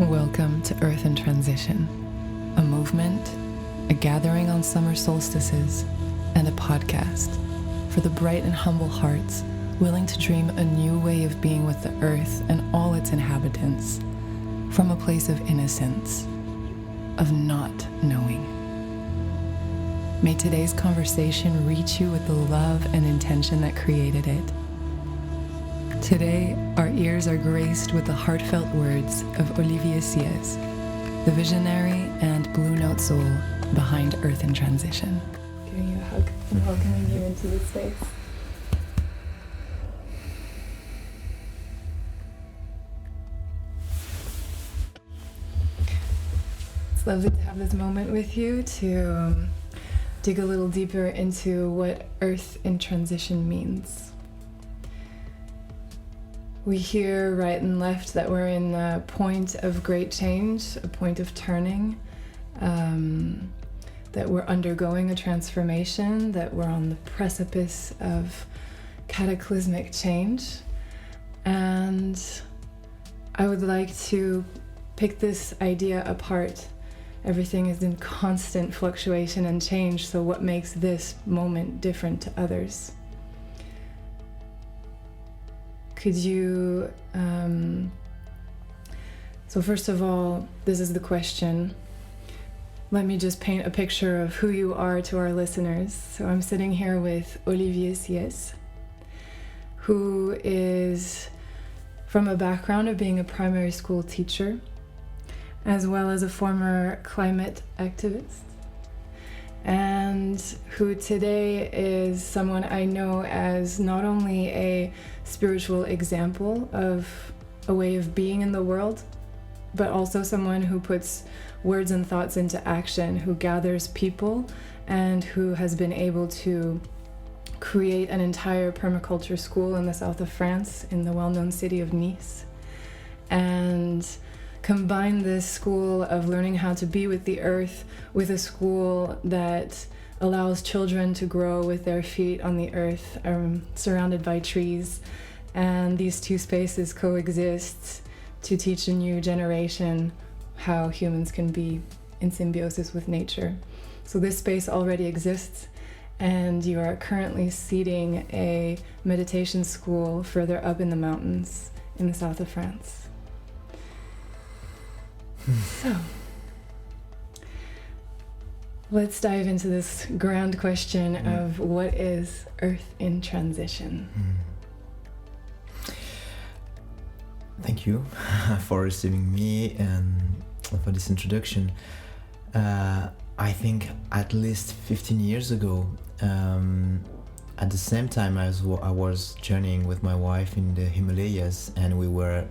Welcome to Earth in Transition, a movement, a gathering on summer solstices, and a podcast for the bright and humble hearts willing to dream a new way of being with the earth and all its inhabitants from a place of innocence, of not knowing. May today's conversation reach you with the love and intention that created it. Today, our ears are graced with the heartfelt words of Olivier Ciais, the visionary and blue note soul behind Earth in Transition. Giving you a hug and welcoming you into this space. It's lovely to have this moment with you to dig a little deeper into what Earth in Transition means. We hear right and left that we're in a point of great change, a point of turning, that we're undergoing a transformation, that we're on the precipice of cataclysmic change. And I would like to pick this idea apart. Everything is in constant fluctuation and change, so what makes this moment different to others? Could you, so first of all, this is the question. Let me just paint a picture of who you are to our listeners. So I'm sitting here with Olivier Ciais, who is from a background of being a primary school teacher, as well as a former climate activist, and who today is someone I know as not only a spiritual example of a way of being in the world, but also someone who puts words and thoughts into action, who gathers people, and who has been able to create an entire permaculture school in the south of France, in the well-known city of Nice, and combine this school of learning how to be with the earth with a school that allows children to grow with their feet on the earth, surrounded by trees. And these two spaces coexist to teach a new generation how humans can be in symbiosis with nature. So this space already exists, and you are currently seeding a meditation school further up in the mountains in the south of France. So, let's dive into this grand question of what is Earth in Transition? Thank you for receiving me and for this introduction. I think at least 15 years ago, at the same time I was journeying with my wife in the Himalayas, and we were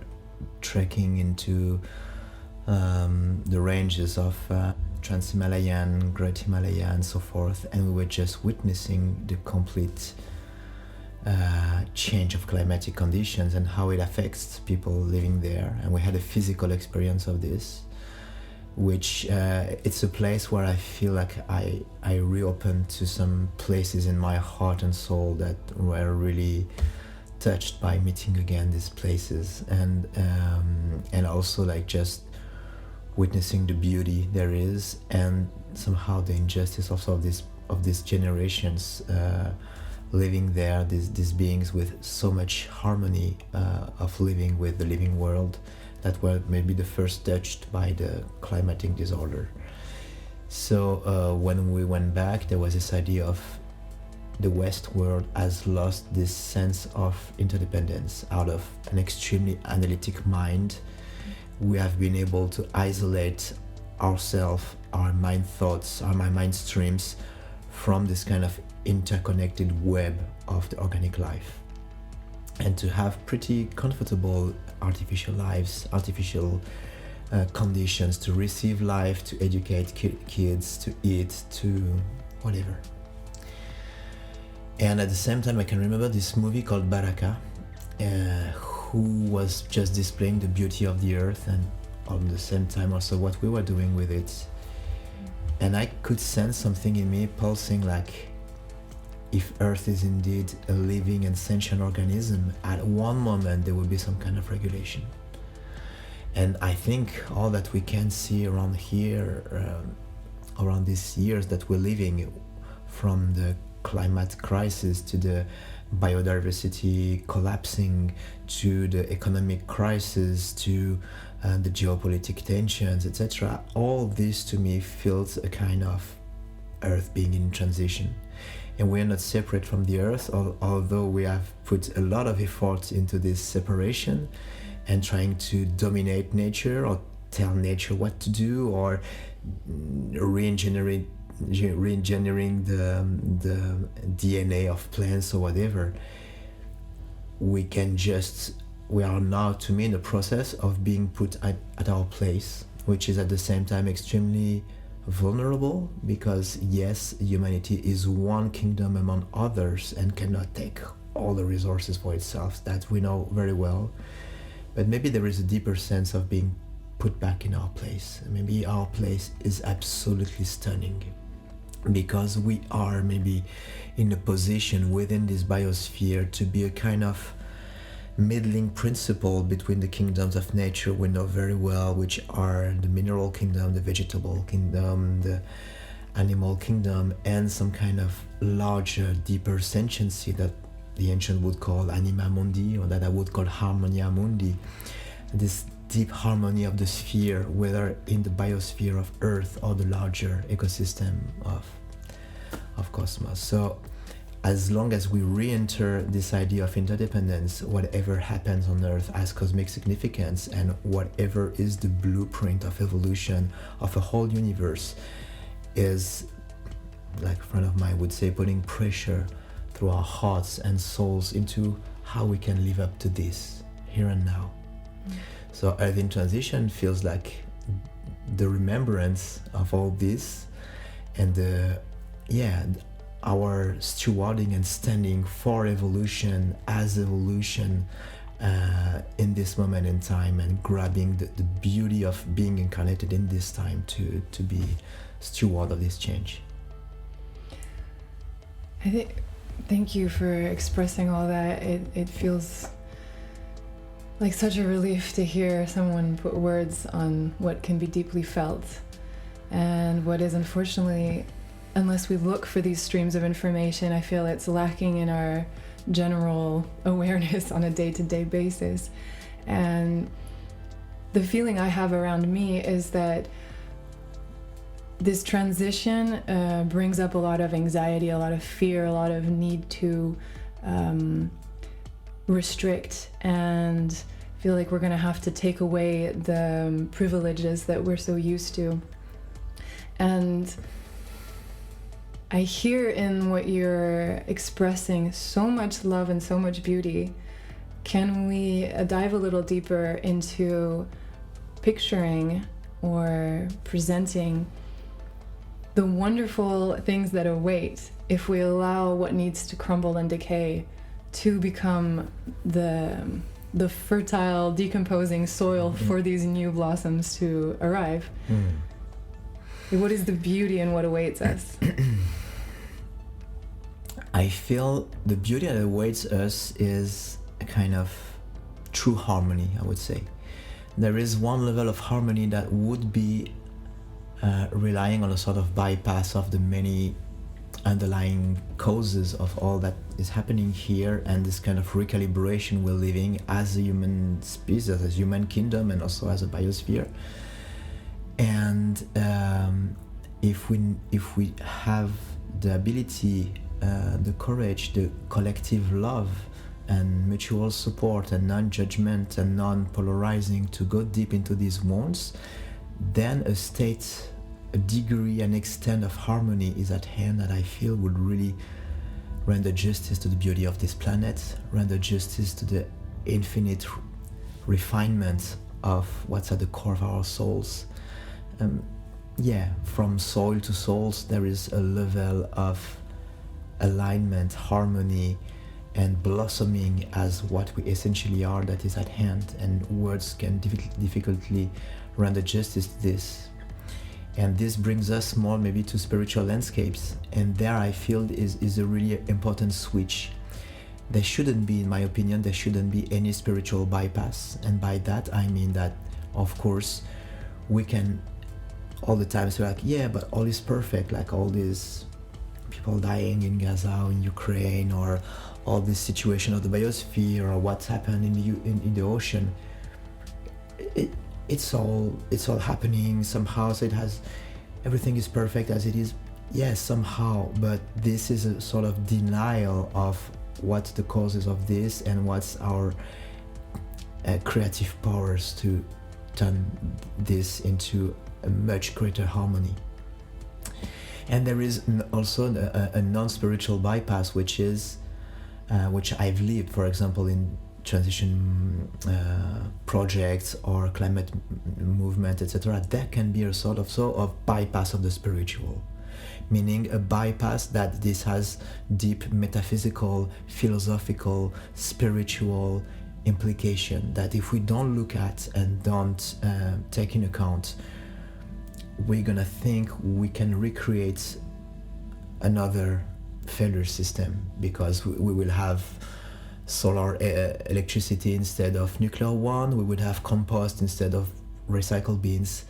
trekking into the ranges of Trans-Himalayan, Great Himalaya and so forth, and we were just witnessing the complete change of climatic conditions and how it affects people living there. And we had a physical experience of this, which it's a place where I feel like I reopened to some places in my heart and soul that were really touched by meeting again these places, and also like just witnessing the beauty there is, and somehow the injustice also of these generations living there, these beings with so much harmony of living with the living world, that were maybe the first touched by the climatic disorder. So when we went back, there was this idea of the West world has lost this sense of interdependence. Out of an extremely analytic mind, we have been able to isolate ourselves, our mind thoughts, our mind streams from this kind of interconnected web of the organic life, and to have pretty comfortable artificial lives, artificial conditions to receive life, to educate kids, to eat, to whatever. And at the same time, I can remember this movie called Baraka, who was just displaying the beauty of the earth, and at the same time also what we were doing with it. And I could sense something in me pulsing, like if earth is indeed a living and sentient organism, at one moment there will be some kind of regulation. And I think all that we can see around here, around these years that we're living, from the climate crisis to the biodiversity collapsing to the economic crisis to the geopolitical tensions, etc. All this to me feels a kind of Earth being in transition. And we're not separate from the Earth, although we have put a lot of effort into this separation and trying to dominate nature or tell nature what to do, or reengineering the DNA of plants or whatever. We are now, to me, in the process of being put at our place, which is at the same time extremely vulnerable, because yes, humanity is one kingdom among others and cannot take all the resources for itself, that we know very well. But maybe there is a deeper sense of being put back in our place. Maybe our place is absolutely stunning, because we are maybe in a position within this biosphere to be a kind of middling principle between the kingdoms of nature we know very well, which are the mineral kingdom, the vegetable kingdom, the animal kingdom, and some kind of larger, deeper sentiency that the ancient would call anima mundi, or that I would call harmonia mundi. This deep harmony of the sphere, whether in the biosphere of Earth or the larger ecosystem of cosmos. So as long as we re-enter this idea of interdependence, whatever happens on Earth has cosmic significance, and whatever is the blueprint of evolution of a whole universe is, like a friend of mine would say, putting pressure through our hearts and souls into how we can live up to this here and now. So Earth in Transition feels like the remembrance of all this, and our stewarding and standing for evolution as evolution in this moment in time, and grabbing the beauty of being incarnated in this time to be steward of this change. Thank you for expressing all that. It feels like such a relief to hear someone put words on what can be deeply felt, and what is, unfortunately, unless we look for these streams of information, I feel it's lacking in our general awareness on a day-to-day basis. And the feeling I have around me is that this transition brings up a lot of anxiety, a lot of fear, a lot of need to restrict, and feel like we're going to have to take away the privileges that we're so used to. And I hear in what you're expressing so much love and so much beauty. Can we dive a little deeper into picturing or presenting the wonderful things that await if we allow what needs to crumble and decay to become the fertile, decomposing soil for these new blossoms to arrive? What is the beauty in what awaits us? I feel the beauty that awaits us is a kind of true harmony, I would say. There is one level of harmony that would be relying on a sort of bypass of the many underlying causes of all that is happening here, and this kind of recalibration we're living as a human species, as a human kingdom, and also as a biosphere. And if we have the ability, the courage, the collective love and mutual support and non-judgment and non-polarizing to go deep into these wounds, then a degree and extent of harmony is at hand that I feel would really render justice to the beauty of this planet, render justice to the infinite refinement of what's at the core of our souls. From soul to souls, there is a level of alignment, harmony, and blossoming as what we essentially are that is at hand, and words can difficultly render justice to this. And this brings us more maybe to spiritual landscapes, and there I feel is a really important switch. There shouldn't be, in my opinion, there shouldn't be any spiritual bypass, and by that I mean that of course, we can all the time say like, yeah, but all is perfect, like all these people dying in Gaza or in Ukraine, or all this situation of the biosphere, or what's happened in the ocean. It's all happening somehow, so everything is perfect as it is. Yes, somehow, but this is a sort of denial of what's the causes of this and what's our creative powers to turn this into a much greater harmony. And there is also a non-spiritual bypass, which I've lived, for example, in transition projects or climate movement, etc. There can be a sort of bypass of the spiritual, meaning a bypass that this has deep metaphysical, philosophical, spiritual implication that if we don't look at and don't take in account, we're gonna think we can recreate another failure system, because we will have solar electricity instead of nuclear one, we would have compost instead of recycled bins.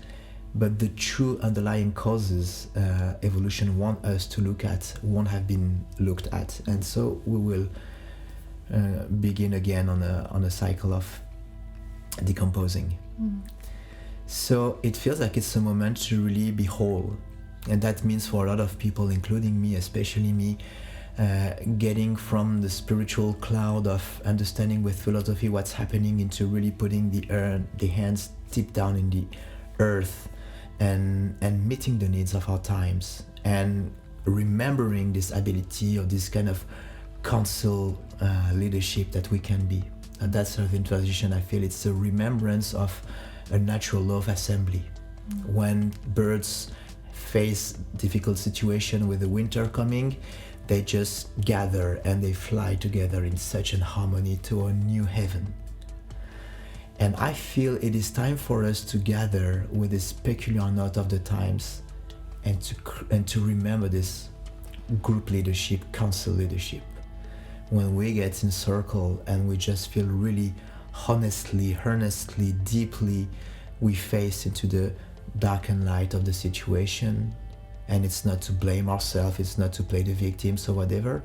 But the true underlying causes evolution want us to look at won't have been looked at, and so we will begin again on a cycle of decomposing. So it feels like it's a moment to really be whole, and that means for a lot of people, including me, especially me, getting from the spiritual cloud of understanding with philosophy what's happening into really putting the hands deep down in the earth and meeting the needs of our times, and remembering this ability of this kind of council leadership that we can be. And that's sort of in transition, I feel it's a remembrance of a natural law of assembly. When birds face difficult situation with the winter coming, they just gather and they fly together in such an harmony to a new heaven. And I feel it is time for us to gather with this peculiar knot of the times and to remember this group leadership, council leadership. When we get in circle and we just feel really honestly, earnestly, deeply, we face into the dark and light of the situation. And it's not to blame ourselves, it's not to play the victims or whatever.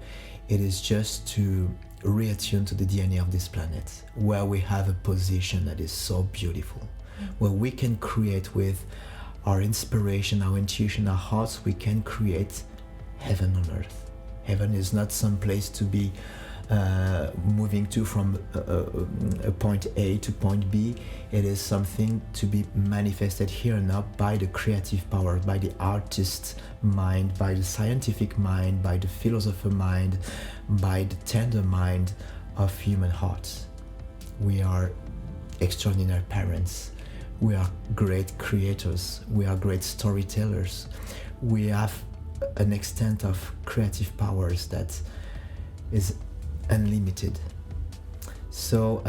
It is just to reattune to the DNA of this planet, where we have a position that is so beautiful, where we can create with our inspiration, our intuition, our hearts, we can create heaven on earth. Heaven is not some place to be moving to from a point A to point B. It is something to be manifested here and now by the creative power, by the artist mind, by the scientific mind, by the philosopher mind, by the tender mind of human hearts. We are extraordinary parents. We are great creators. We are great storytellers. We have an extent of creative powers that is unlimited. So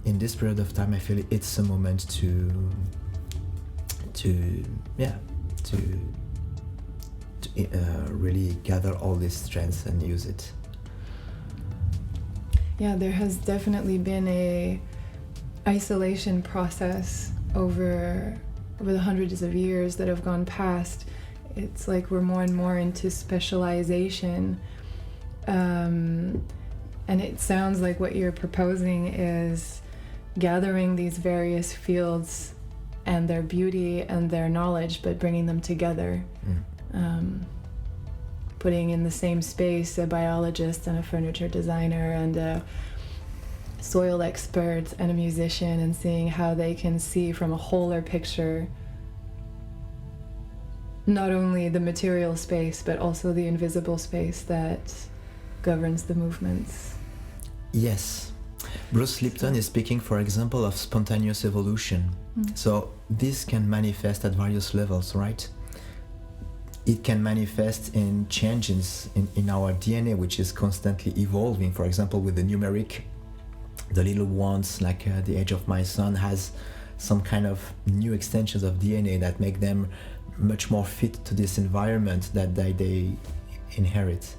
in this period of time, I feel it's a moment to really gather all this strength and use it. Yeah, there has definitely been a isolation process over the hundreds of years that have gone past. It's like we're more and more into specialization. And it sounds like what you're proposing is gathering these various fields and their beauty and their knowledge, but bringing them together. Putting in the same space a biologist and a furniture designer and a soil expert and a musician, and seeing how they can see from a wholer picture not only the material space, but also the invisible space that governs the movements. Yes. Bruce Lipton is speaking, for example, of spontaneous evolution. So this can manifest at various levels, right? It can manifest in changes in our DNA, which is constantly evolving. For example, with the numeric, the little ones, like the age of my son, has some kind of new extensions of DNA that make them much more fit to this environment that they inherit.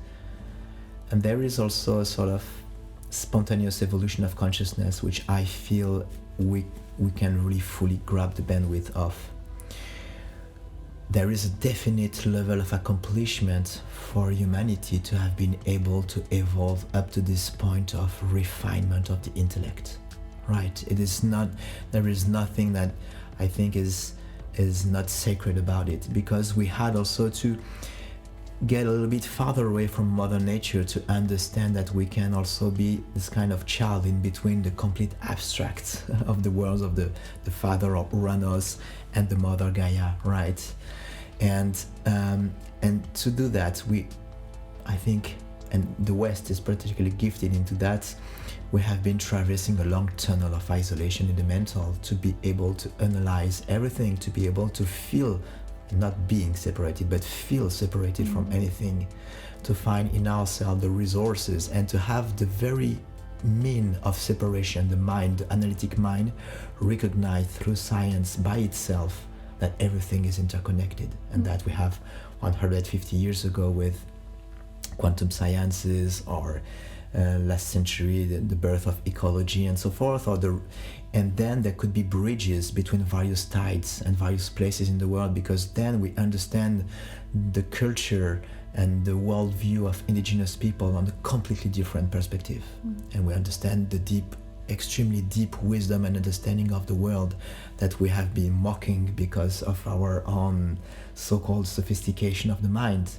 And there is also a sort of spontaneous evolution of consciousness, which I feel we we can really fully grab the bandwidth of. There is a definite level of accomplishment for humanity to have been able to evolve up to this point of refinement of the intellect, right? It is not, there is nothing that I think is not sacred about it, because we had also to get a little bit farther away from Mother Nature to understand that we can also be this kind of child in between the complete abstract of the worlds of the father of Uranus and the mother Gaia, right? And to do that, I think, and the West is particularly gifted into that, we have been traversing a long tunnel of isolation in the mental to be able to analyze everything, to be able to feel, not being separated, but feel separated from anything, to find in ourselves the resources and to have the very mean of separation, the mind, the analytic mind, recognized through science by itself that everything is interconnected, and that we have 150 years ago with quantum sciences, or last century the birth of ecology and so forth, and then there could be bridges between various tides and various places in the world, because then we understand the culture and the worldview of indigenous people on a completely different perspective, and we understand the deep, extremely deep wisdom and understanding of the world that we have been mocking because of our own so-called sophistication of the mind.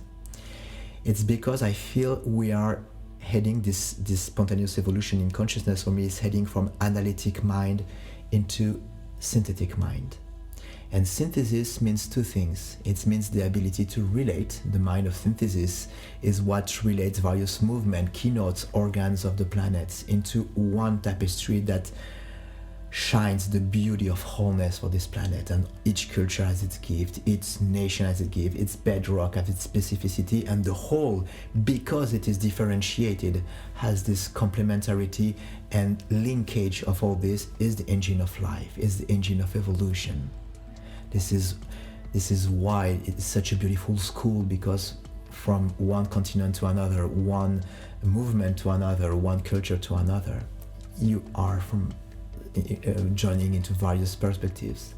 It's because I feel we are heading this spontaneous evolution in consciousness, for me, is heading from analytic mind into synthetic mind. And synthesis means two things. It means the ability to relate. The mind of synthesis is what relates various movement, keynotes, organs of the planet into one tapestry that shines the beauty of wholeness for this planet. And each culture has its gift, each nation has its gift, its bedrock has its specificity, and the whole, because it is differentiated, has this complementarity and linkage of all this, is the engine of life, is the engine of evolution. This is why it's such a beautiful school, because from one continent to another, one movement to another, one culture to another, you are from joining into various perspectives.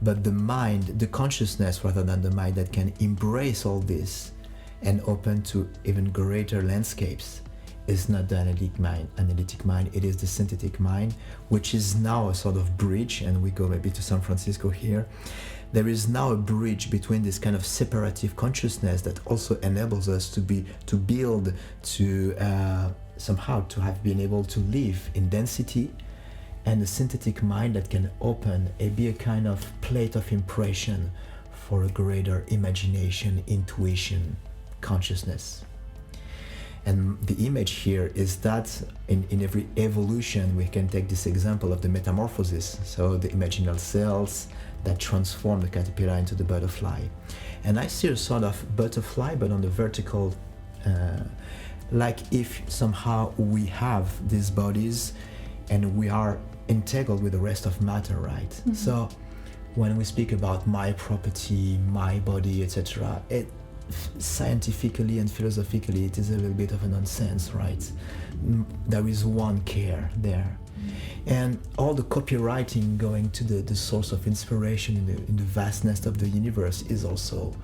But the mind, the consciousness rather than the mind that can embrace all this and open to even greater landscapes, is not the analytic mind, it is the synthetic mind, which is now a sort of bridge, and we go maybe to San Francisco here. There is now a bridge between this kind of separative consciousness that also enables us to build, to somehow to have been able to live in density, and the synthetic mind that can open and be a kind of plate of impression for a greater imagination, intuition, consciousness. And the image here is that in every evolution we can take this example of the metamorphosis, so the imaginal cells that transform the caterpillar into the butterfly. And I see a sort of butterfly, but on the vertical, like if somehow we have these bodies and we are entangled with the rest of matter, right? Mm-hmm. So when we speak about my property, my body, etc., it scientifically and philosophically it is a little bit of a nonsense, right? There is one care there. And all the copywriting going to the source of inspiration in the vastness of the universe is also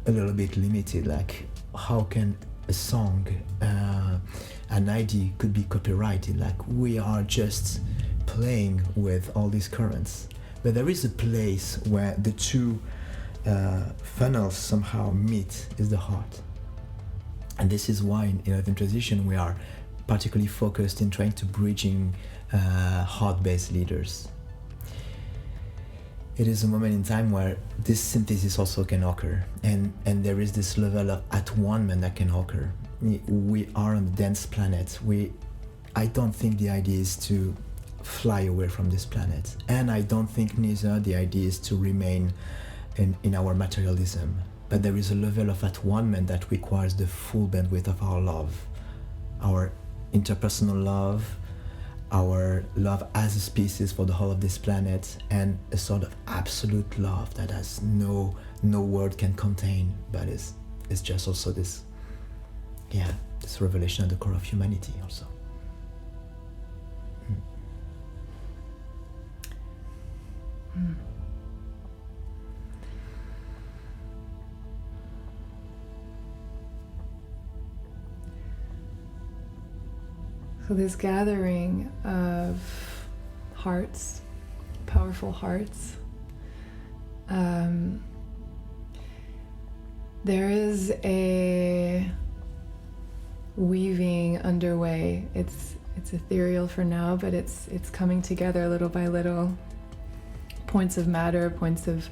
a little bit limited. Like, how can a song, an idea could be copyrighted? Like, we are just playing with all these currents. But there is a place where the two funnels somehow meet, is the heart. And this is why in Earth in Transition we are particularly focused in trying to bridging heart-based leaders. It is a moment in time where this synthesis also can occur, and there is this level of at-one-ment that can occur. We are on a dense planet. I don't think the idea is to fly away from this planet, and I don't think neither the idea is to remain in our materialism, but there is a level of at-one-ment that requires the full bandwidth of our love, our interpersonal love, our love as a species for the whole of this planet, and a sort of absolute love that has no word can contain, but is just also this revelation at the core of humanity also. So this gathering of hearts, powerful hearts, there is a weaving underway. It's ethereal for now, but it's coming together little by little. Points of matter, points of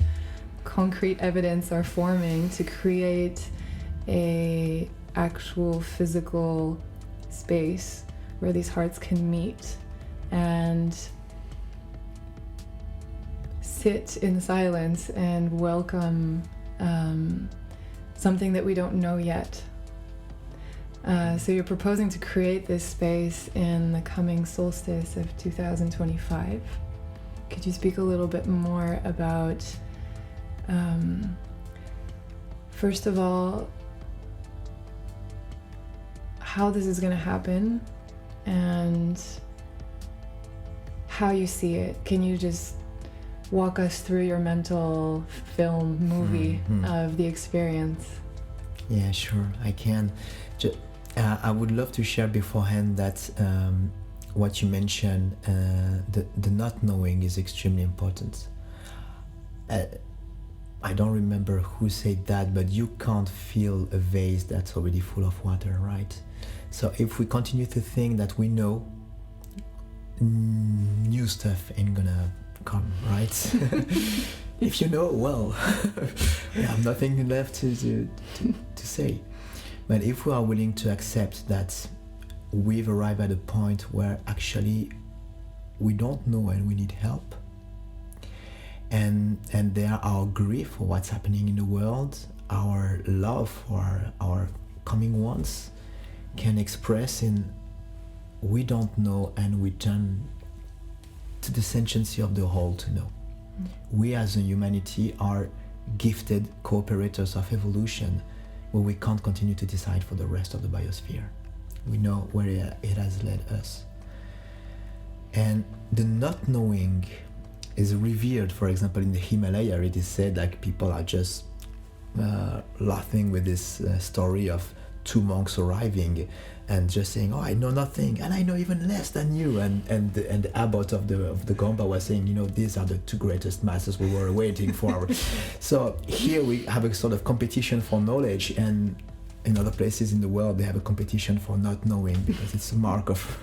concrete evidence are forming to create a actual physical space where these hearts can meet and sit in silence and welcome something that we don't know yet. So you're proposing to create this space in the coming solstice of 2025. Could you speak a little bit more about, first of all, how this is going to happen and how you see it? Can you just walk us through your mental film movie of the experience? Yeah, sure, I can. I would love to share beforehand that what you mentioned, the not knowing is extremely important. I don't remember who said that, but you can't fill a vase that's already full of water, right? So if we continue to think that we know, new stuff ain't gonna come, right? If you know, well, I have nothing left to say. But if we are willing to accept that we've arrived at a point where actually we don't know and we need help, and there our grief for what's happening in the world, our love for our coming ones can express in we don't know, and we turn to the sentiency of the whole to know. We as a humanity are gifted cooperators of evolution, where we can't continue to decide for the rest of the biosphere. We know where it has led us. And the not knowing is revered. For example, in the Himalaya, it is said like people are just laughing with this story of two monks arriving and just saying, "Oh, I know nothing, and I know even less than you." And the abbot of the Gomba was saying, "These are the two greatest masters we were waiting for." So here we have a sort of competition for knowledge, and in other places in the world they have a competition for not knowing, because it's a mark of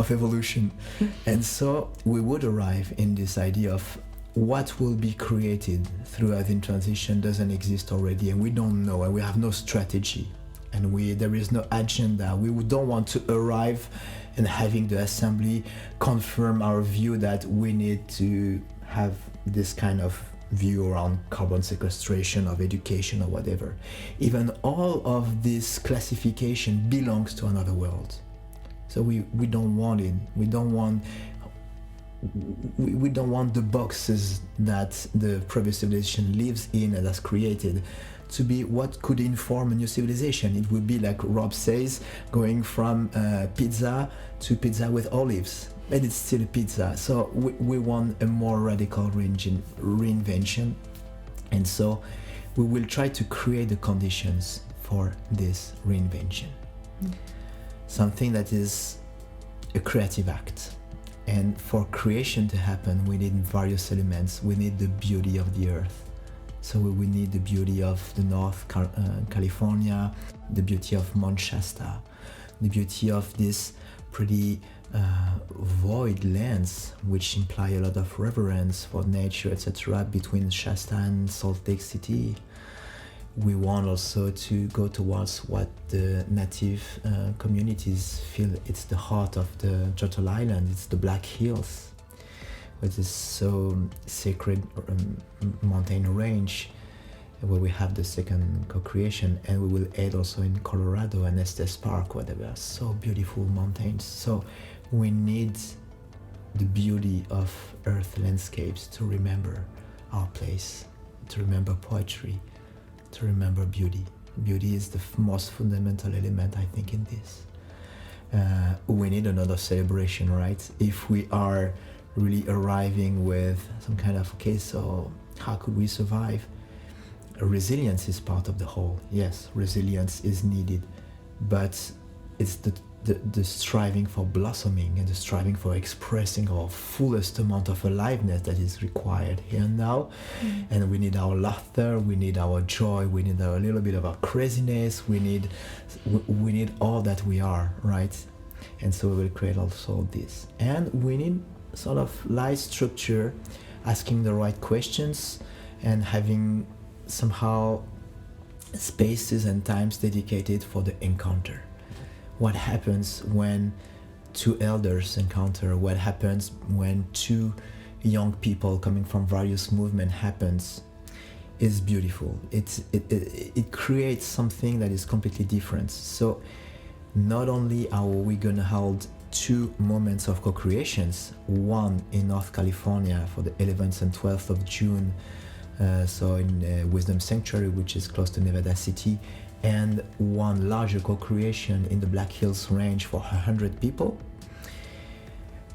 evolution. And so we would arrive in this idea of what will be created through Earth in transition doesn't exist already, and we don't know, and we have no strategy. And there is no agenda. We don't want to arrive and having the assembly confirm our view that we need to have this kind of view around carbon sequestration, of education, or whatever. Even all of this classification belongs to another world. So we don't want it. We don't want the boxes that the previous civilization lives in and has created to be what could inform a new civilization. It would be like Rob says, going from pizza to pizza with olives, but it's still pizza. So we want a more radical reinvention, and so we will try to create the conditions for this reinvention. Something that is a creative act. And for creation to happen, we need various elements. We need the beauty of the earth. So we need the beauty of the North California, the beauty of Mount Shasta, the beauty of this pretty void lands, which imply a lot of reverence for nature, etc., between Shasta and Salt Lake City. We want also to go towards what the native communities feel it's the heart of the Turtle Island. It's the Black Hills, which is so sacred mountain range, where we have the second co-creation, and we will add also in Colorado and Estes Park, where there are so beautiful mountains. So we need the beauty of earth landscapes to remember our place, to remember poetry, to remember beauty. Beauty is the most fundamental element, I think, in this. We need another celebration, right? If we are really arriving with some kind of, okay, so how could we survive? Resilience is part of the whole. Yes, resilience is needed, but it's the striving for blossoming and the striving for expressing our fullest amount of aliveness that is required here and now. And we need our laughter, we need our joy, we need a little bit of our craziness, we need all that we are, right? And so we will create also this. And we need sort of light structure, asking the right questions and having somehow spaces and times dedicated for the encounter. What happens when two elders encounter? What happens when two young people coming from various movements happens? Is beautiful. It creates something that is completely different. So not only are we gonna hold two moments of co-creations, one in North California for the 11th and 12th of June, so in Wisdom Sanctuary, which is close to Nevada City, and one larger co-creation in the Black Hills Range for 100 people.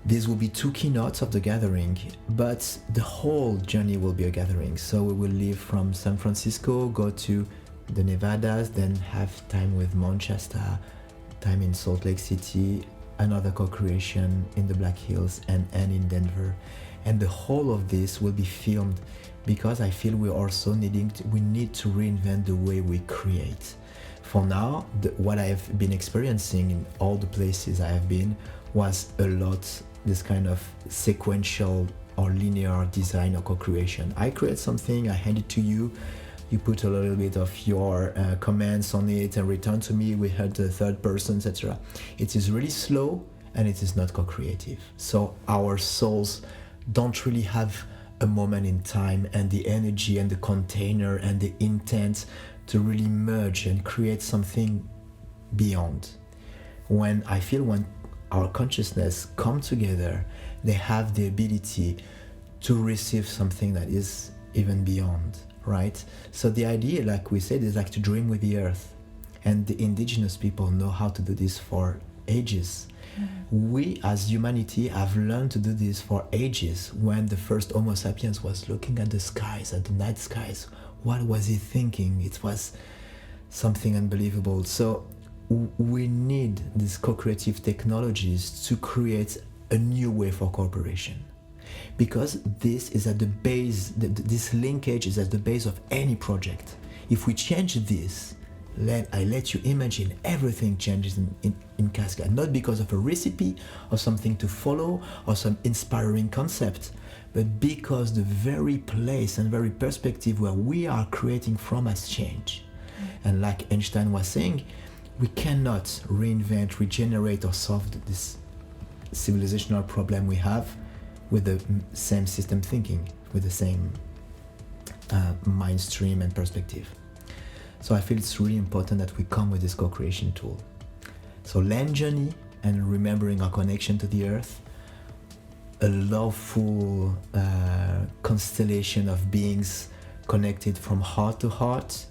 These will be two keynotes of the gathering, but the whole journey will be a gathering. So we will leave from San Francisco, go to the Nevadas, then have time with Manchester, time in Salt Lake City, another co-creation in the Black Hills, and in Denver. And the whole of this will be filmed, because I feel we need to reinvent the way we create. For now, what I've been experiencing in all the places I have been was a lot this kind of sequential or linear design or co-creation. I create something, I hand it to you, you put a little bit of your comments on it and return to me, we had the third person, etc. It is really slow and it is not co-creative. So our souls don't really have a moment in time and the energy and the container and the intent to really merge and create something beyond. When our consciousness come together, they have the ability to receive something that is even beyond, right? So the idea, like we said, is like to dream with the earth. And the indigenous people know how to do this for ages. We as humanity have learned to do this for ages. When the first Homo sapiens was looking at the skies, at the night skies, what was he thinking? It was something unbelievable. So we need these co-creative technologies to create a new way for cooperation, because this is at the base, this linkage is at the base of any project. If we change this, I let you imagine everything changes in cascade, not because of a recipe or something to follow or some inspiring concept, but because the very place and very perspective where we are creating from has changed. And like Einstein was saying, we cannot reinvent, regenerate, or solve this civilizational problem we have with the same system thinking, with the same mind stream and perspective. So I feel it's really important that we come with this co-creation tool. So land journey and remembering our connection to the earth, a loveful constellation of beings connected from heart to heart,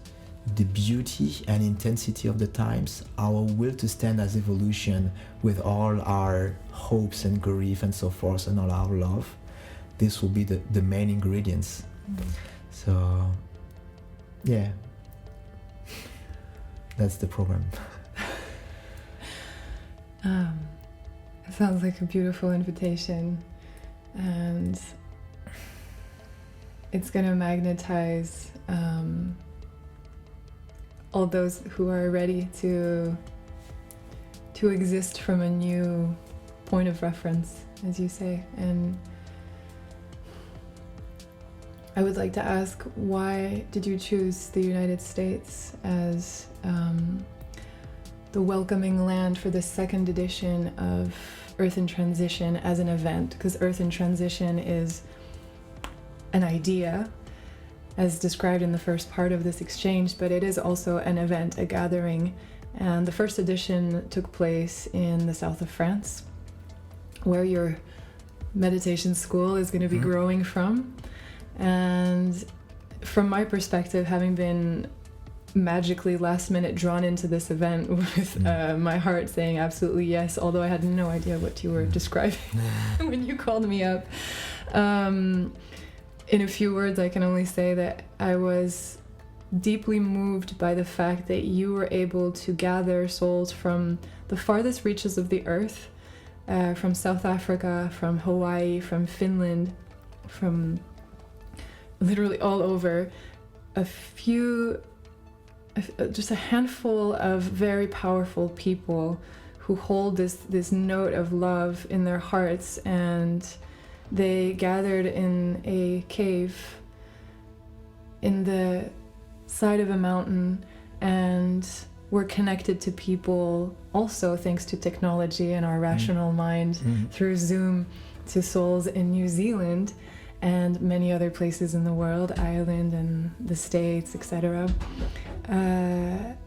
the beauty and intensity of the times, our will to stand as evolution with all our hopes and grief and so forth and all our love. This will be the main ingredients. So yeah, that's the program. It sounds like a beautiful invitation, and it's going to magnetize all those who are ready to exist from a new point of reference, as you say. And I would like to ask, why did you choose the United States as the welcoming land for the second edition of Earth in Transition as an event? Because Earth in Transition is an idea, as described in the first part of this exchange, but it is also an event, a gathering. And the first edition took place in the south of France, where your meditation school is going to be growing from. And from my perspective, having been magically last minute drawn into this event with my heart saying absolutely yes, although I had no idea what you were describing when you called me up. In a few words, I can only say that I was deeply moved by the fact that you were able to gather souls from the farthest reaches of the earth, from South Africa, from Hawaii, from Finland, from literally all over, just a handful of very powerful people who hold this note of love in their hearts, and they gathered in a cave in the side of a mountain and were connected to people also thanks to technology and our rational mind through Zoom, to souls in New Zealand and many other places in the world, Ireland and the States, etc. And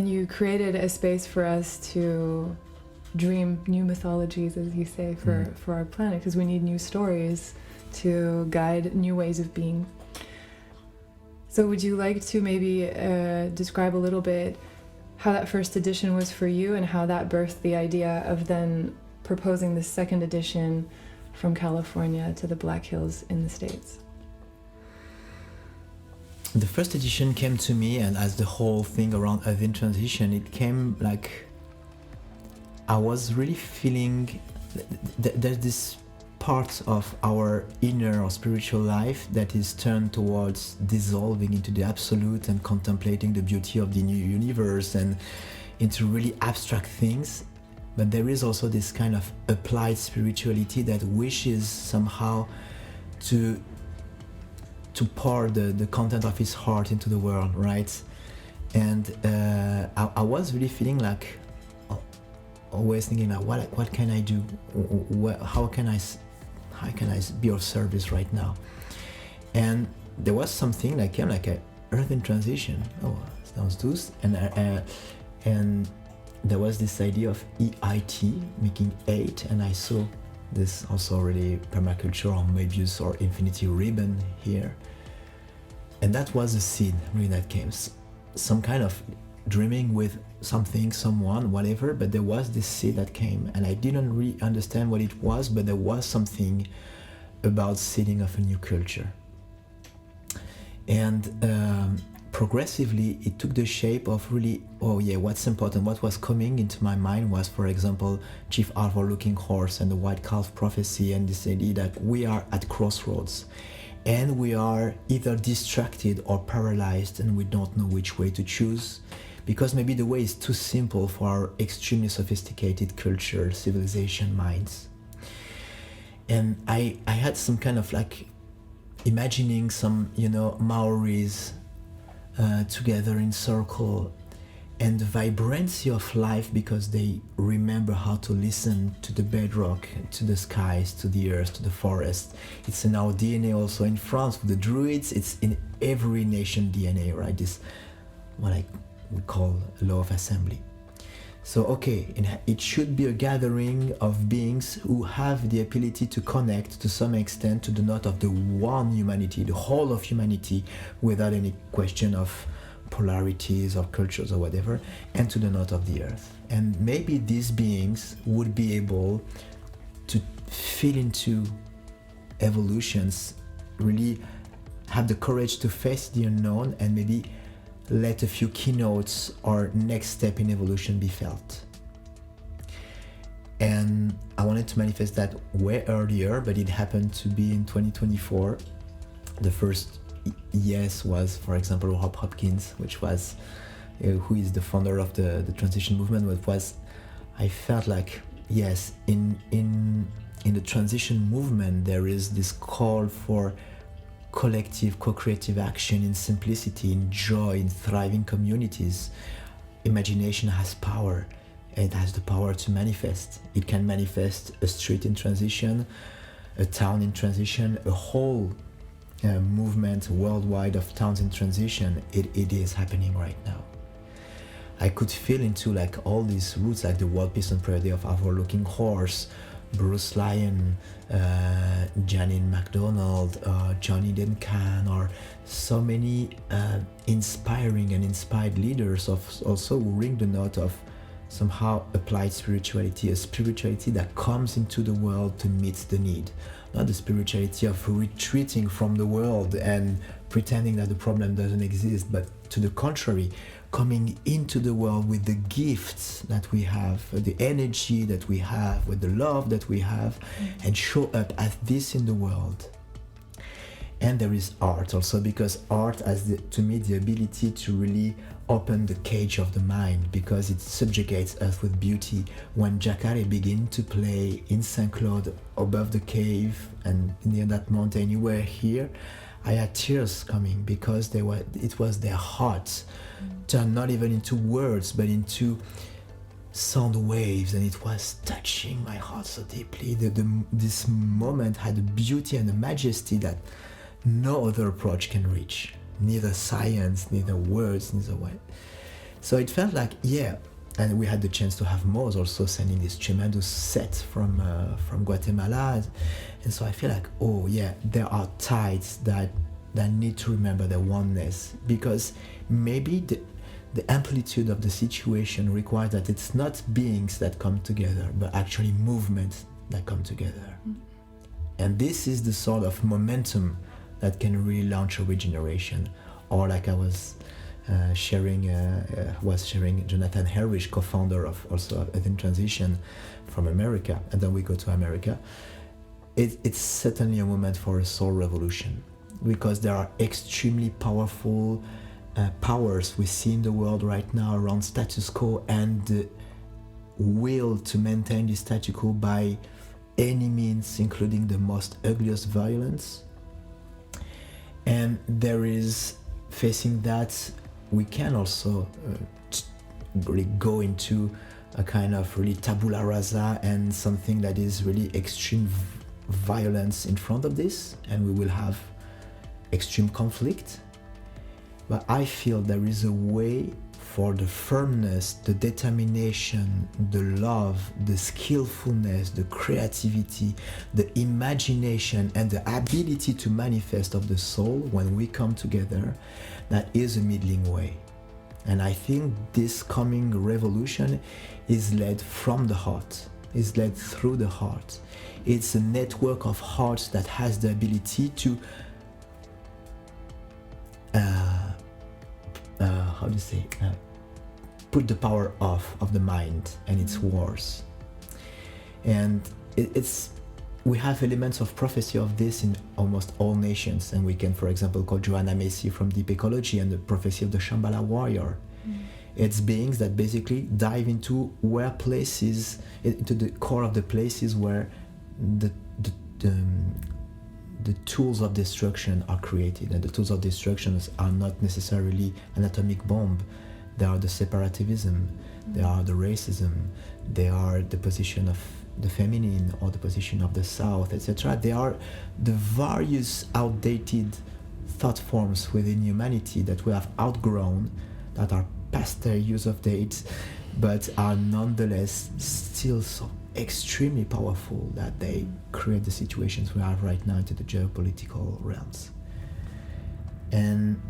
you created a space for us to dream new mythologies, as you say, for our planet, because we need new stories to guide new ways of being. So would you like to maybe describe a little bit how that first edition was for you and how that birthed the idea of then proposing the second edition from California to the Black Hills in the States? The first edition came to me, and as the whole thing around Earth in Transition, it came like I was really feeling there's this part of our inner or spiritual life that is turned towards dissolving into the absolute and contemplating the beauty of the new universe and into really abstract things. But there is also this kind of applied spirituality that wishes somehow to pour the content of his heart into the world, right? And I was really feeling like always thinking like, what can I do? How can I be of service right now? And there was something like a Earth in Transition. Oh, sounds good. And there was this idea of EIT, making 8, and I saw this also really permaculture or Möbius or infinity ribbon here. And that was a seed really that came. Some kind of dreaming with something, someone, whatever, but there was this seed that came, and I didn't really understand what it was, but there was something about seeding of a new culture. And progressively it took the shape of really, what's important. What was coming into my mind was, for example, Chief Arthur Looking Horse and the White Calf Prophecy, and this idea that we are at crossroads and we are either distracted or paralyzed and we don't know which way to choose, because maybe the way is too simple for our extremely sophisticated culture, civilization minds. And I had some kind of like imagining some, Maoris together in circle, and the vibrancy of life, because they remember how to listen to the bedrock, to the skies, to the earth, to the forest. It's in our DNA also in France with the Druids. It's in every nation DNA, right? This what we call law of assembly. So it should be a gathering of beings who have the ability to connect to some extent to the knot of the one humanity, the whole of humanity, without any question of polarities or cultures or whatever, and to the knot of the earth. And maybe these beings would be able to fit into evolutions, really have the courage to face the unknown, and maybe let a few keynotes or next step in evolution be felt. And I wanted to manifest that way earlier, but it happened to be in 2024. The first yes was, for example, Rob Hopkins, which was who is the founder of the transition movement. What was, I felt like, yes, in the transition movement there is this call for collective co-creative action in simplicity, in joy, in thriving communities. Imagination has power. It has the power to manifest. It can manifest a street in transition, a town in transition, a whole movement worldwide of towns in transition. It is happening right now. I could feel into like all these roots, like the World Peace and Prayer Day of Arthur Looking Horse, Bruce Lyon, Janine MacDonald, Johnny Duncan, or so many inspiring and inspired leaders of also who ring the note of somehow applied spirituality, a spirituality that comes into the world to meet the need, not the spirituality of retreating from the world and pretending that the problem doesn't exist, but to the contrary, coming into the world with the gifts that we have, the energy that we have, with the love that we have, and show up as this in the world. And there is art also, because art has, to me, the ability to really open the cage of the mind, because it subjugates us with beauty. When Jacare began to play in Saint Claude above the cave and near that mountain, you were here, I had tears coming, because it was their hearts turned not even into words but into sound waves, and it was touching my heart so deeply. This moment had a beauty and a majesty that no other approach can reach, neither science, neither words, neither way. So it felt like, yeah, and we had the chance to have Moz also sending this tremendous set from Guatemala, and so I feel like, oh yeah, there are tides that need to remember their oneness, because maybe the amplitude of the situation requires that it's not beings that come together, but actually movements that come together. And this is the sort of momentum that can really launch a regeneration. Or like I was sharing Jonathan Herrich, co-founder of also Within Transition from America, and then we go to America. It's certainly a moment for a soul revolution, because there are extremely powerful powers we see in the world right now around status quo, and the will to maintain the status quo by any means, including the most ugliest violence. And there is, facing that, we can also really go into a kind of really tabula rasa and something that is really extreme violence in front of this, and we will have extreme conflict. But I feel there is a way for the firmness, the determination, the love, the skillfulness, the creativity, the imagination, and the ability to manifest of the soul when we come together, that is a middling way. And I think this coming revolution is led from the heart, is led through the heart. It's a network of hearts that has the ability to put the power off of the mind and its wars. And we have elements of prophecy of this in almost all nations, and we can, for example, call Joanna Macy from Deep Ecology and the prophecy of the Shambhala warrior. It's beings that basically dive into into the core of the places where the tools of destruction are created. And the tools of destruction are not necessarily an atomic bomb. They are the separativism, they are the racism, they are the position of the feminine or the position of the South, etc. They are the various outdated thought forms within humanity that we have outgrown, that are past their use of date, but are nonetheless still so extremely powerful that they create the situations we have right now into the geopolitical realms. And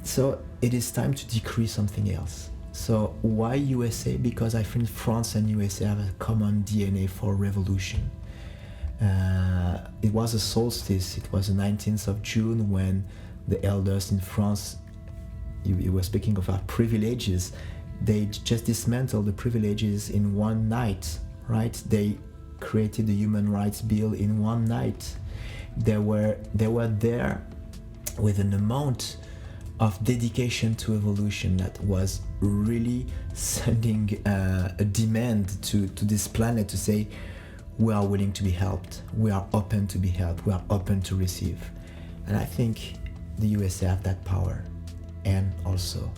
so it is time to decree something else. So why USA? Because I think France and USA have a common DNA for revolution. It was a solstice, it was the 19th of June when the elders in France, you were speaking of our privileges, they just dismantled the privileges in one night, right? They created the Human Rights Bill in one night. They were there with an amount of dedication to evolution that was really sending a demand to this planet to say, we are willing to be helped, we are open to be helped, we are open to receive. And I think the USA have that power. And also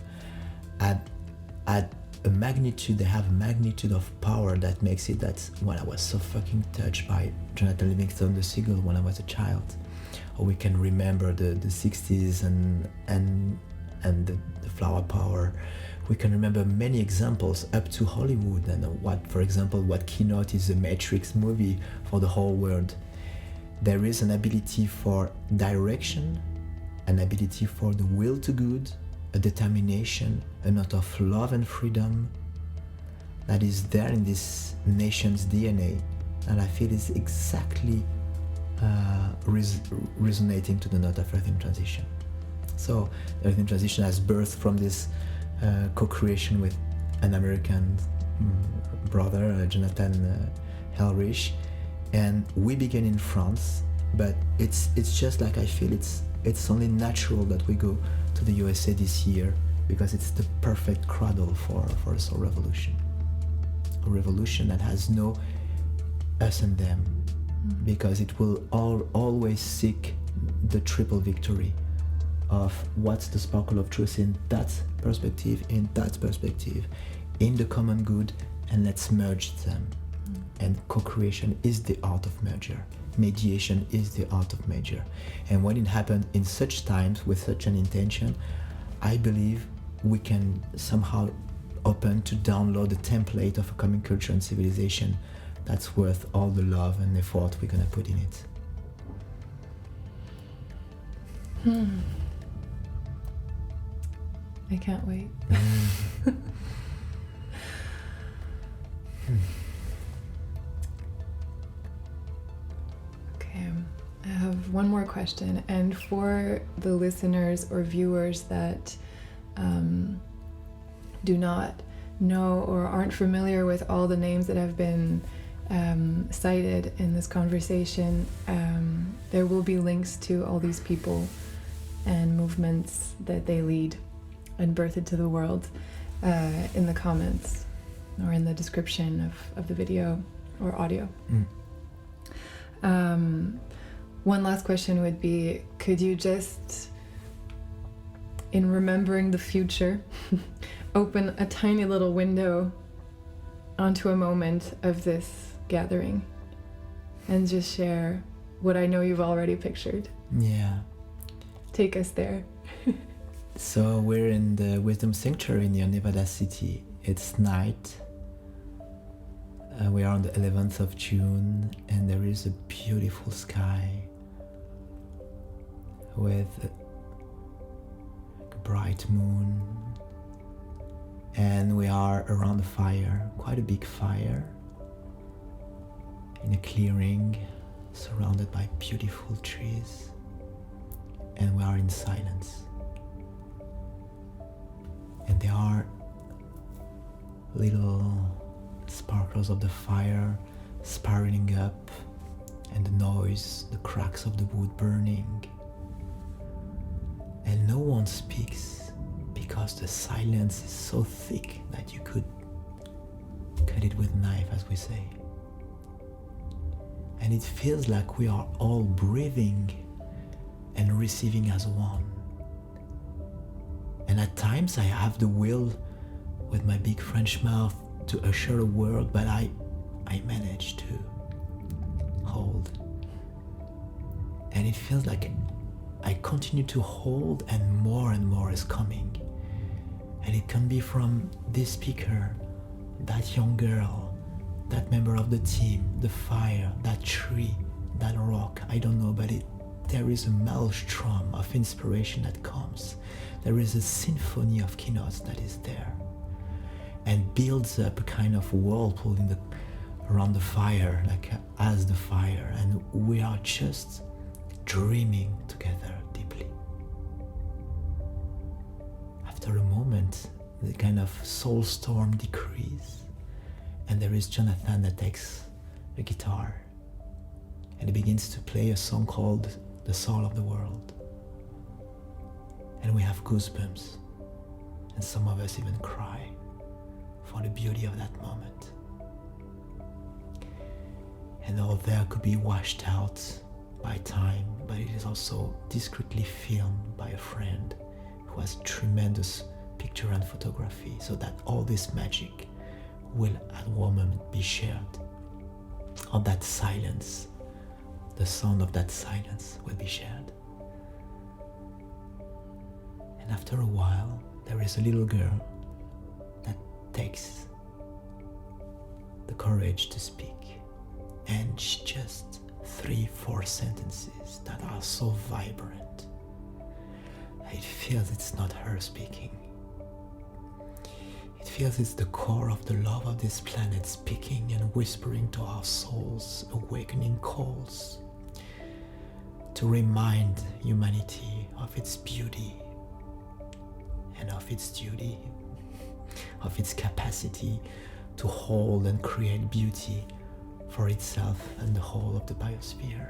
at a magnitude, they have a magnitude of power that makes it that when I was so fucking touched by Jonathan Livingston, the seagull, when I was a child, or we can remember the 60s and the flower power. We can remember many examples up to Hollywood, and for example, what keynote is the Matrix movie for the whole world. There is an ability for direction, an ability for the will to good, a determination, a note of love and freedom that is there in this nation's DNA, and I feel is exactly resonating to the note of Earth in Transition. So Earth in Transition has birthed from this co-creation with an American brother, Jonathan Helrich, and we began in France, but it's just like I feel it's only natural that we go to the USA this year, because it's the perfect cradle for a soul revolution. A revolution that has no us and them, because it will always seek the triple victory of what's the sparkle of truth in that perspective, in the common good, and let's merge them. And co-creation is the art of merger. Mediation is the art of merger. And when it happened in such times with such an intention, I believe we can somehow open to download the template of a common culture and civilization that's worth all the love and effort we're gonna put in it. I can't wait. Okay, I have one more question, and for the listeners or viewers that do not know or aren't familiar with all the names that have been cited in this conversation, there will be links to all these people and movements that they lead and birth into the world in the comments or in the description of the video or audio. One last question would be, could you just, in remembering the future, open a tiny little window onto a moment of this gathering and just share what I know you've already pictured? Yeah. Take us there. So we're in the Wisdom Sanctuary near Nevada City. It's night. We are on the 11th of June, and there is a beautiful sky with a bright moon. And we are around a fire, quite a big fire, in a clearing surrounded by beautiful trees. And we are in silence. And there are little sparkles of the fire spiraling up, and the noise, the cracks of the wood burning. And no one speaks, because the silence is so thick that you could cut it with a knife, as we say. And it feels like we are all breathing and receiving as one. And at times I have the will with my big French mouth to utter a word, but I manage to hold. And it feels like I continue to hold, and more is coming. And it can be from this speaker, that young girl, that member of the team, the fire, that tree, that rock, I don't know, but there is a maelstrom of inspiration that comes. There is a symphony of keynotes that is there and builds up a kind of whirlpool around the fire, like as the fire, and we are just dreaming together deeply. After a moment, the kind of soul storm decreases, and there is Jonathan that takes a guitar and he begins to play a song called The Soul of the World. And we have goosebumps, and some of us even cry for the beauty of that moment. And all there could be washed out by time, but it is also discreetly filmed by a friend who has tremendous picture and photography, so that all this magic will at one moment be shared. Or that silence, the sound of that silence will be shared. And after a while, there is a little girl takes the courage to speak, and just 3-4 sentences that are so vibrant. It feels it's not her speaking. It feels it's the core of the love of this planet speaking and whispering to our souls, awakening calls to remind humanity of its beauty and of its duty, of its capacity to hold and create beauty for itself and the whole of the biosphere.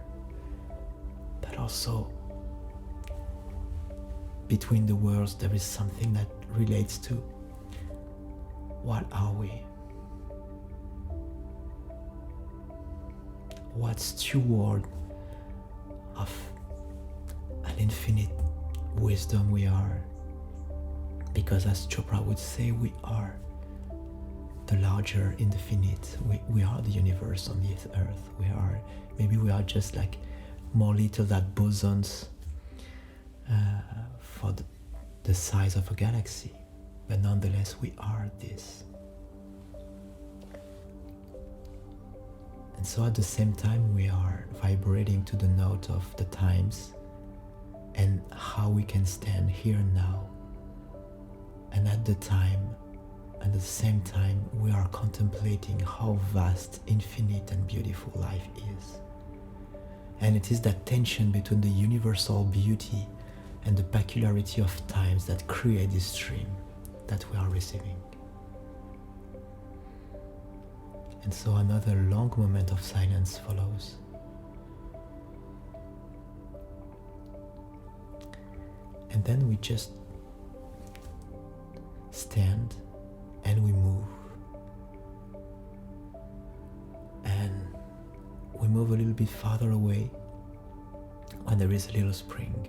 But also, between the worlds there is something that relates to what are we? What steward of an infinite wisdom we are? Because as Chopra would say, we are the larger infinite. We are the universe on this earth. Maybe we are just like more little than bosons for the size of a galaxy. But nonetheless, we are this. And so at the same time, we are vibrating to the note of the times and how we can stand here and now. And at the same time, we are contemplating how vast, infinite, and beautiful life is. And it is that tension between the universal beauty and the peculiarity of times that create this stream that we are receiving. And so another long moment of silence follows. And then we just stand and we move. And we move a little bit farther away when there is a little spring.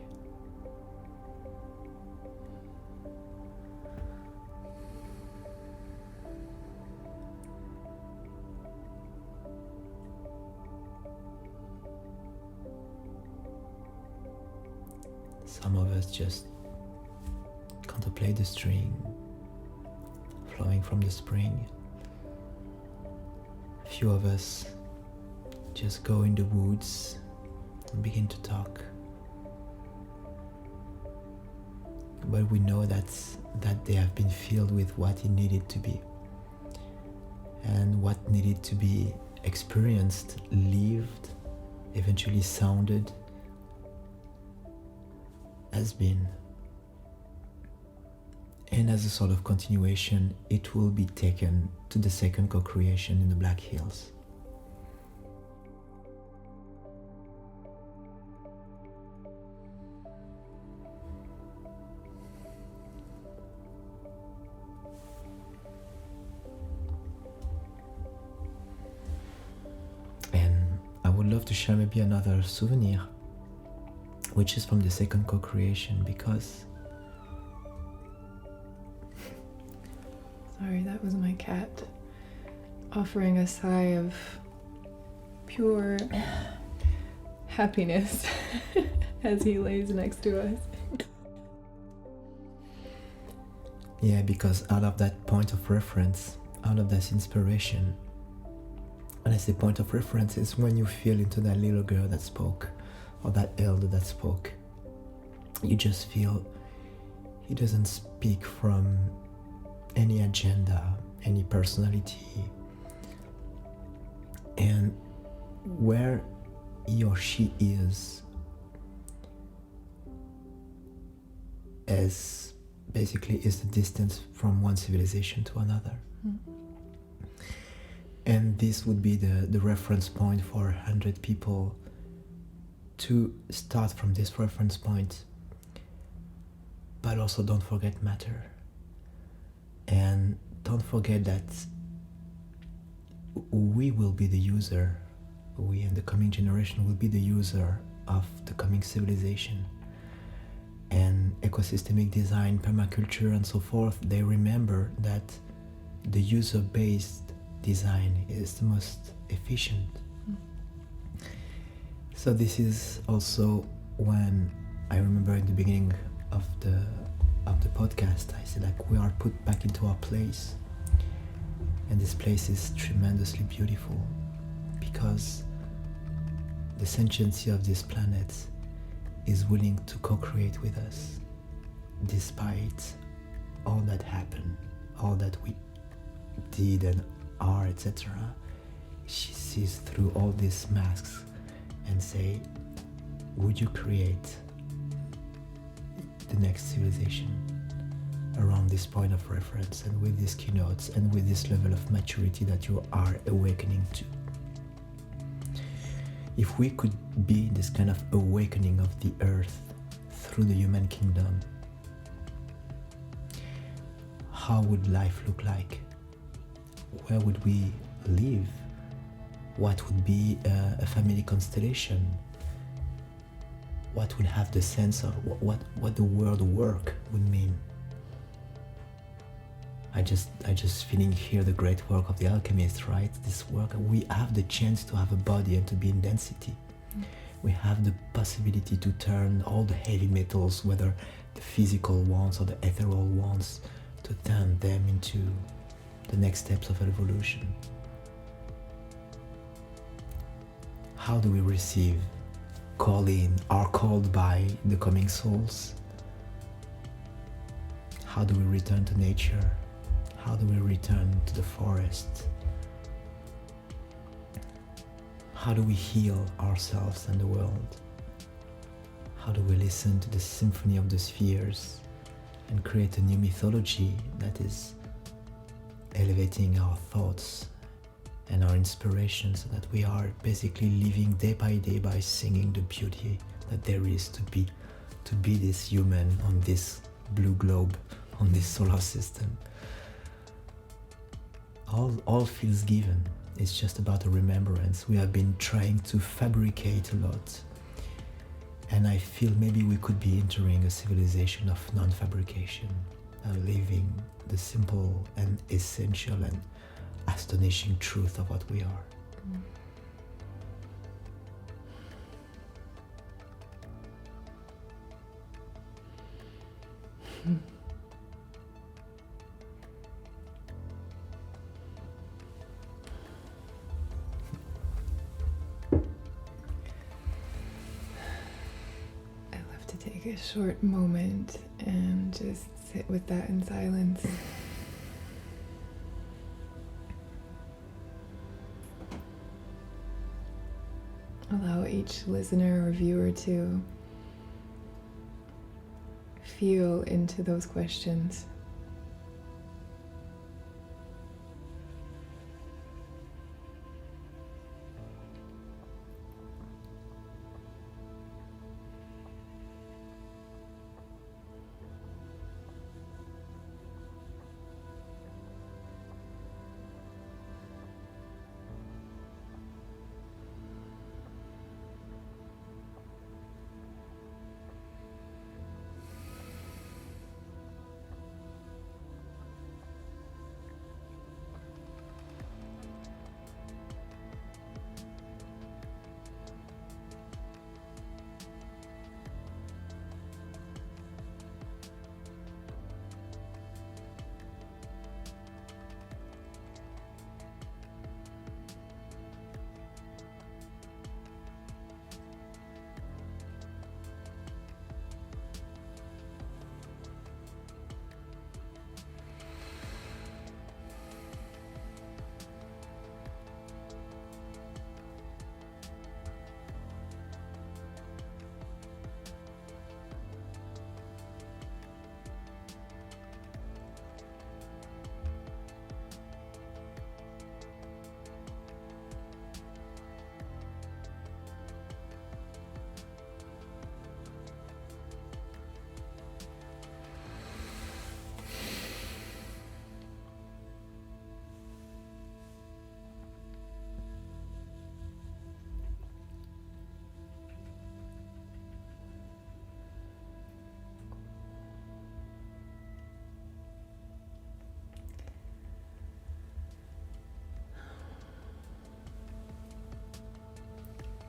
Some of us just contemplate the stream flowing from the spring. A few of us just go in the woods and begin to talk. But we know that they have been filled with what it needed to be. And what needed to be experienced, lived, eventually sounded, has been. And as a sort of continuation, it will be taken to the second co-creation in the Black Hills. And I would love to share maybe another souvenir, which is from the second co-creation, because sorry, that was my cat offering a sigh of pure happiness as he lays next to us. Yeah, because out of that point of reference, out of that inspiration, and I say point of reference is when you feel into that little girl that spoke, or that elder that spoke, you just feel he doesn't speak from any agenda, any personality, and where he or she is as basically is the distance from one civilization to another. And this would be the reference point for 100 people to start from this reference point. But also don't forget matter. And don't forget that we will be the user, we and the coming generation will be the user of the coming civilization. And ecosystemic design, permaculture and so forth, they remember that the user-based design is the most efficient. So this is also when I remember in the beginning of the podcast, I said like we are put back into our place And this place is tremendously beautiful because the sentiency of this planet is willing to co-create with us despite all that happened, all that we did and are, etc. She sees through all these masks and say, would you create the next civilization around this point of reference and with these keynotes and with this level of maturity that you are awakening to? If we could be this kind of awakening of the earth through the human kingdom, how would life look like? Where would we live? What would be a family constellation? What would have the sense of what the word work would mean? I just feeling here the great work of the alchemist, right? This work, we have the chance to have a body and to be in density. We have the possibility to turn all the heavy metals, whether the physical ones or the ethereal ones, to turn them into the next steps of evolution. How do we receive, call in, are called by the coming souls? How do we return to nature? How do we return to the forest? How do we heal ourselves and the world? How do we listen to the symphony of the spheres and create a new mythology that is elevating our thoughts and our inspiration, so that we are basically living day by singing the beauty that there is to be this human on this blue globe, on this solar system. All feels given. It's just about a remembrance. We have been trying to fabricate a lot, and I feel maybe we could be entering a civilization of non-fabrication, living the simple and essential and astonishing truth of what we are. Take a short moment and just sit with that in silence. Allow each listener or viewer to feel into those questions.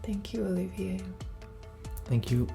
Thank you, Olivier. Thank you.